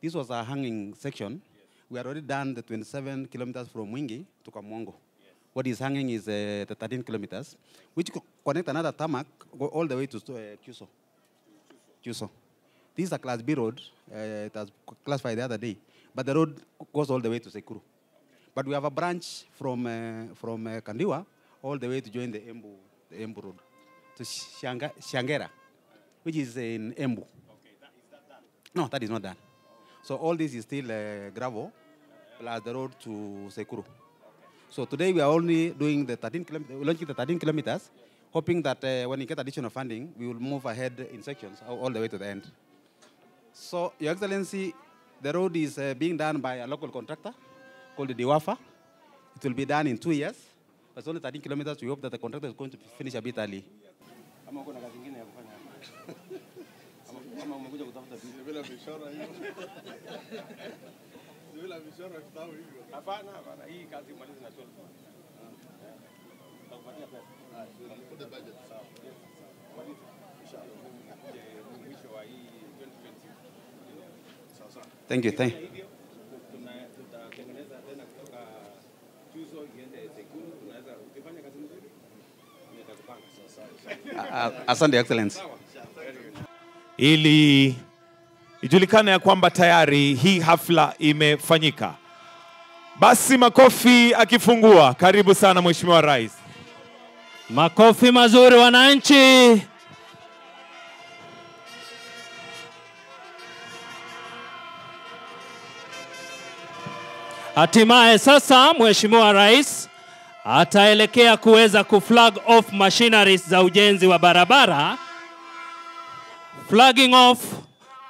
This was a hanging section. We had already done the 27 kilometers from Mwingi to Kamwongo. What is hanging is the 13 kilometers, which connect another tarmac go all the way to Kuso. This is a Class B road. It was classified the other day. But the road goes all the way to Sekuru. But we have a branch from Kandiwa all the way to join the Embu road, to Shangera, which is in Embu. Okay, is that done? No, that is not done. So all this is still gravel, plus the road to Sekuru. Okay. So today we are only doing the 13 kilometers, launching the 13 kilometers, hoping that when we get additional funding, we will move ahead in sections all the way to the end. So, Your Excellency, the road is being done by a local contractor called the Diwafa. It will be done in 2 years. It's only 13 kilometers. We hope that the contractor is going to finish a bit early. Thank you. Thank you. Asante, Excellency. Ili ijulikane ya kwamba tayari hii hafla imefanyika. Basi makofi akifungua. Karibu sana Mheshimiwa Rais. Makofi mazuri wananchi. Hatimaye sasa Mheshimiwa Rais ataelekea kuweza kuflag off machineries za ujenzi wa barabara. Flagging off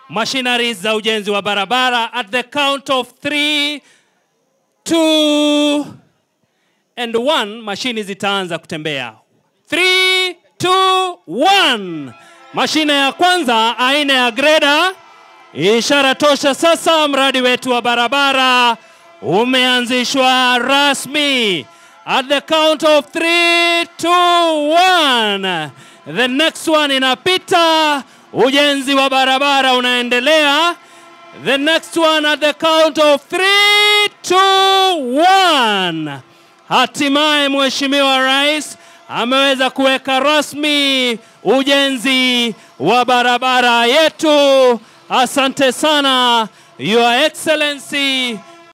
machineries za ujenzi wa barabara at the count of 3, 2 and 1. Mashini zitaanza kutembea. 3, 2, 1. Mashine ya kwanza aina ya grader. Ishara tosha sasa mradi wetu wa barabara umeanzishwa rasmi. At the count of 3, 2, 1. The next one inapita. Ujenzi wa barabara unaendelea. The next one at the count of 3, 2, 1. Hatimaye Mheshimiwa Rais ameweza kuweka rasmi ujenzi wa barabara yetu. Asante sana Your Excellency.